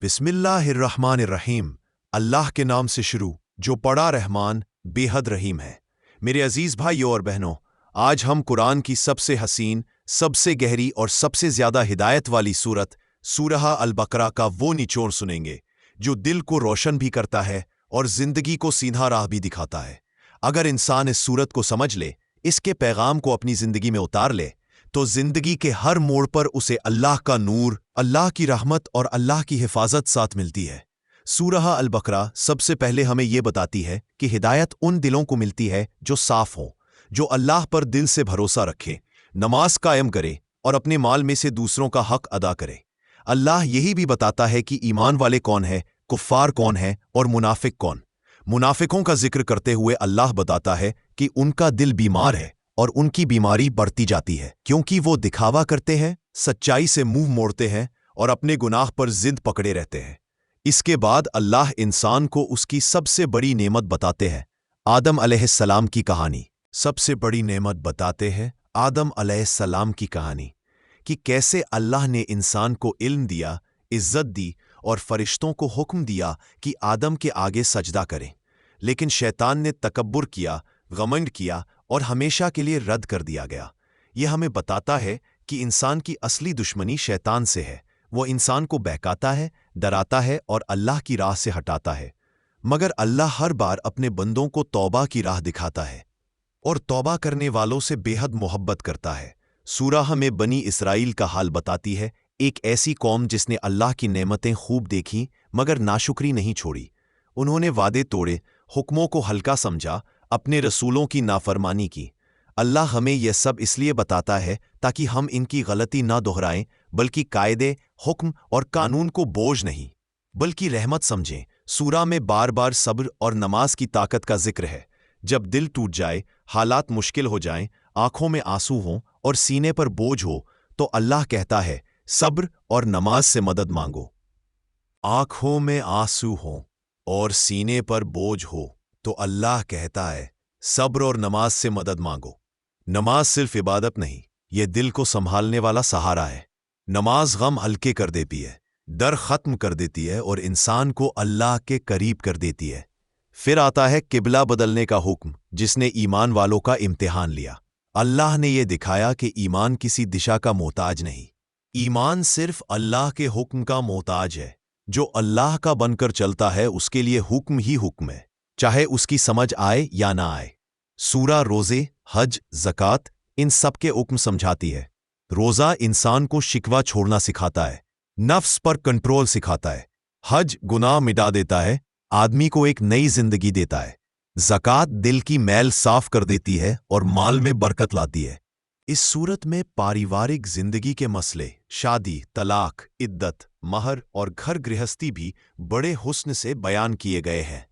बिस्मिल्लाहिर्रहमानिर्रहीम। अल्लाह के नाम से शुरू जो बड़ा रहमान बेहद रहीम है। मेरे अजीज भाइयों और बहनों, आज हम कुरान की सबसे हसीन, सबसे गहरी और सबसे ज्यादा हिदायत वाली सूरत सूरह अल-बकरा का वो निचोड़ सुनेंगे जो दिल को रोशन भी करता है और जिंदगी को सीधा राह भी दिखाता है। अगर इंसान इस सूरत को समझ ले, इसके पैगाम को अपनी जिंदगी में उतार ले, तो जिंदगी के हर मोड़ पर उसे अल्लाह का नूर, अल्लाह की रहमत और अल्लाह की हिफाजत साथ मिलती है। सूरह अल-बकरा सबसे पहले हमें यह बताती है कि हिदायत उन दिलों को मिलती है जो साफ हों, जो अल्लाह पर दिल से भरोसा रखें, नमाज कायम करे और अपने माल में से दूसरों का हक अदा करे। अल्लाह यही भी बताता है कि ईमान वाले कौन है, कुफ्फार कौन है और मुनाफिक कौन। मुनाफिकों का जिक्र करते हुए अल्लाह बताता है कि उनका दिल बीमार है और उनकी बीमारी बढ़ती जाती है क्योंकि वो दिखावा करते हैं, सच्चाई से मुंह मोड़ते हैं और अपने गुनाह पर जिद पकड़े रहते हैं। इसके बाद अल्लाह इंसान को उसकी सबसे बड़ी नेमत बताते हैं, आदम अलैहिस्सलाम की कहानी। सबसे बड़ी नेमत बताते हैं आदम अलैहिस्सलाम की कहानी कि कैसे अल्लाह ने इंसान को इल्म दिया, इज्जत दी और फरिश्तों को हुक्म दिया कि आदम के आगे सजदा करें, लेकिन शैतान ने तकब्बुर किया, घमंड किया और हमेशा के लिए रद्द कर दिया गया। यह हमें बताता है कि इंसान की असली दुश्मनी शैतान से है। वो इंसान को बहकाता है, डराता है और अल्लाह की राह से हटाता है। मगर अल्लाह हर बार अपने बंदों को तौबा की राह दिखाता है और तौबा करने वालों से बेहद मोहब्बत करता है। सूरह हमें बनी इसराइल का हाल बताती है, एक ऐसी कौम जिसने अल्लाह की नेमतें खूब देखीं मगर नाशुक्री नहीं छोड़ी। उन्होंने वादे तोड़े, हुक्मों को हल्का समझा, अपने रसूलों की नाफरमानी की। अल्लाह हमें यह सब इसलिए बताता है ताकि हम इनकी गलती ना दोहराएं, बल्कि कायदे, हुक्म और कानून को बोझ नहीं बल्कि रहमत समझें। सूरा में बार बार सब्र और नमाज की ताकत का जिक्र है। जब दिल टूट जाए, हालात मुश्किल हो जाएं, आंखों में आंसू हों और सीने पर बोझ हो, तो अल्लाह कहता है सब्र और नमाज से मदद मांगो। आंखों में आंसू हों और सीने पर बोझ हो तो अल्लाह कहता है सब्र और नमाज से मदद मांगो। नमाज सिर्फ इबादत नहीं, यह दिल को संभालने वाला सहारा है। नमाज गम हल्के कर देती है, डर खत्म कर देती है और इंसान को अल्लाह के करीब कर देती है। फिर आता है किबला बदलने का हुक्म, जिसने ईमान वालों का इम्तिहान लिया। अल्लाह ने यह दिखाया कि ईमान किसी दिशा का मोहताज नहीं, ईमान सिर्फ अल्लाह के हुक्म का मोहताज है। जो अल्लाह का बनकर चलता है उसके लिए हुक्म ही हुक्म है, चाहे उसकी समझ आए या ना आए। सूरा रोजे, हज, ज़कात इन सब के हुक्म समझाती है। रोजा इंसान को शिकवा छोड़ना सिखाता है, नफ्स पर कंट्रोल सिखाता है। हज गुनाह मिटा देता है, आदमी को एक नई जिंदगी देता है। ज़कात दिल की मैल साफ कर देती है और माल में बरकत लाती है। इस सूरत में पारिवारिक जिंदगी के मसले, शादी, तलाक, इद्दत, महर और घर गृहस्थी भी बड़े हुस्न से बयान किए गए हैं।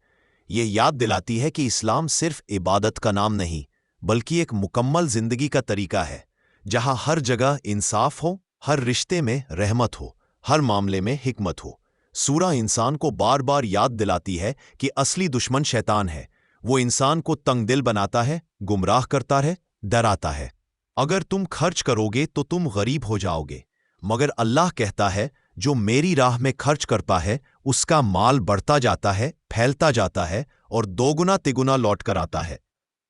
ये याद दिलाती है कि इस्लाम सिर्फ इबादत का नाम नहीं, बल्कि एक मुकम्मल जिंदगी का तरीका है, जहां हर जगह इंसाफ हो, हर रिश्ते में रहमत हो, हर मामले में हिकमत हो। सूरा इंसान को बार बार याद दिलाती है कि असली दुश्मन शैतान है। वो इंसान को तंगदिल बनाता है, गुमराह करता है, डराता है। अगर तुम खर्च करोगे तो तुम गरीब हो जाओगे, मगर अल्लाह कहता है जो मेरी राह में खर्च करता है उसका माल बढ़ता जाता है, फैलता जाता है और दोगुना तिगुना लौट कर आता है।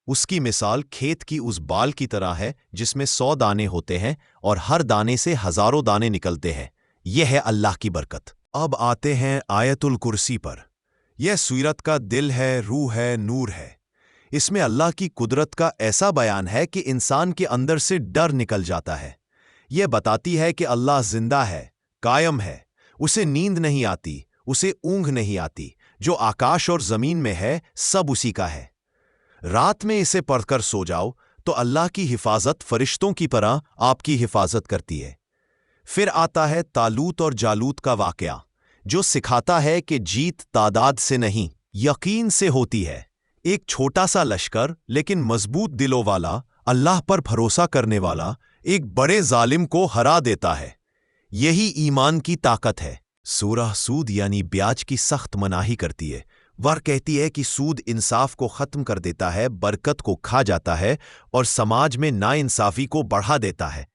उसकी मिसाल खेत की उस बाल की तरह है जिसमें 100 दाने होते हैं और हर दाने से हजारों दाने निकलते हैं। यह है अल्लाह की बरकत। अब आते हैं आयतुल कुर्सी पर। यह सूरत का दिल है, रूह है, नूर है। इसमें अल्लाह की कुदरत का ऐसा बयान है कि इंसान के अंदर से डर निकल जाता है। यह बताती है कि अल्लाह जिंदा है, कायम है, उसे नींद नहीं आती, उसे ऊंघ नहीं आती। जो आकाश और जमीन में है सब उसी का है। रात में इसे पढ़कर सो जाओ तो अल्लाह की हिफाजत फरिश्तों की तरह आपकी हिफाजत करती है। फिर आता है तालूत और जालूत का वाकया, जो सिखाता है कि जीत तादाद से नहीं, यकीन से होती है। एक छोटा सा लश्कर लेकिन मजबूत दिलों वाला, अल्लाह पर भरोसा करने वाला, एक बड़े जालिम को हरा देता है। यही ईमान की ताकत है। सूरह सूद यानी ब्याज की सख्त मनाही करती है। वह कहती है कि सूद इंसाफ को खत्म कर देता है, बरकत को खा जाता है और समाज में नाइंसाफी को बढ़ा देता है।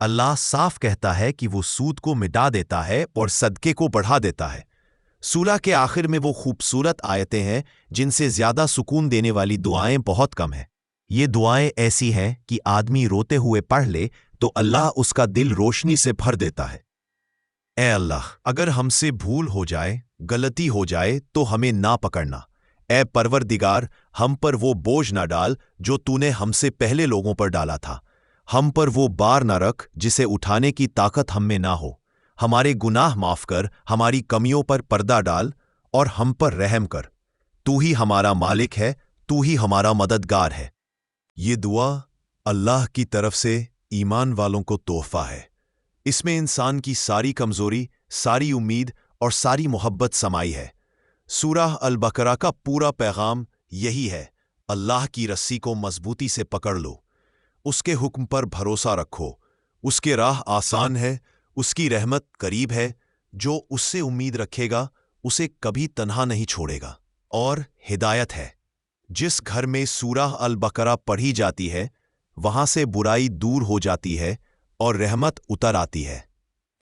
اللہ صاف کہتا ہے کہ وہ سود کو مٹا دیتا ہے اور صدقے کو بڑھا دیتا ہے۔ سورہ کے آخر میں وہ خوبصورت آیتیں ہیں جن سے زیادہ سکون دینے والی دعائیں بہت کم ہیں۔ یہ دعائیں ایسی ہیں کہ آدمی روتے ہوئے پڑھ لے تو اللہ اس کا دل روشنی سے بھر دیتا ہے۔ اے اللہ، اگر ہم سے بھول ہو جائے، غلطی ہو جائے تو ہمیں نہ پکڑنا۔ اے پروردگار، ہم پر وہ بوجھ نہ ڈال جو تو نے ہم سے پہلے لوگوں پر ڈالا تھا۔ ہم پر وہ بار نہ رکھ جسے اٹھانے کی طاقت ہم میں نہ ہو۔ ہمارے گناہ معاف کر، ہماری کمیوں پر پردہ ڈال اور ہم پر رحم کر۔ تو ہی ہمارا مالک ہے، تو ہی ہمارا مددگار ہے۔ یہ دعا اللہ کی طرف سے ایمان والوں کو تحفہ ہے۔ اس میں انسان کی ساری کمزوری، ساری امید اور ساری محبت سمائی ہے۔ سورہ البقرہ کا پورا پیغام یہی ہے: اللہ کی رسی کو مضبوطی سے پکڑ لو، اس کے حکم پر بھروسہ رکھو، اس کے راہ آسان ہے، اس کی رحمت قریب ہے، جو اس سے امید رکھے گا اسے کبھی تنہا نہیں چھوڑے گا۔ اور ہدایت ہے۔ جس گھر میں سورہ البقرہ پڑھی جاتی ہے وہاں سے برائی دور ہو جاتی ہے اور رحمت اتر آتی ہے۔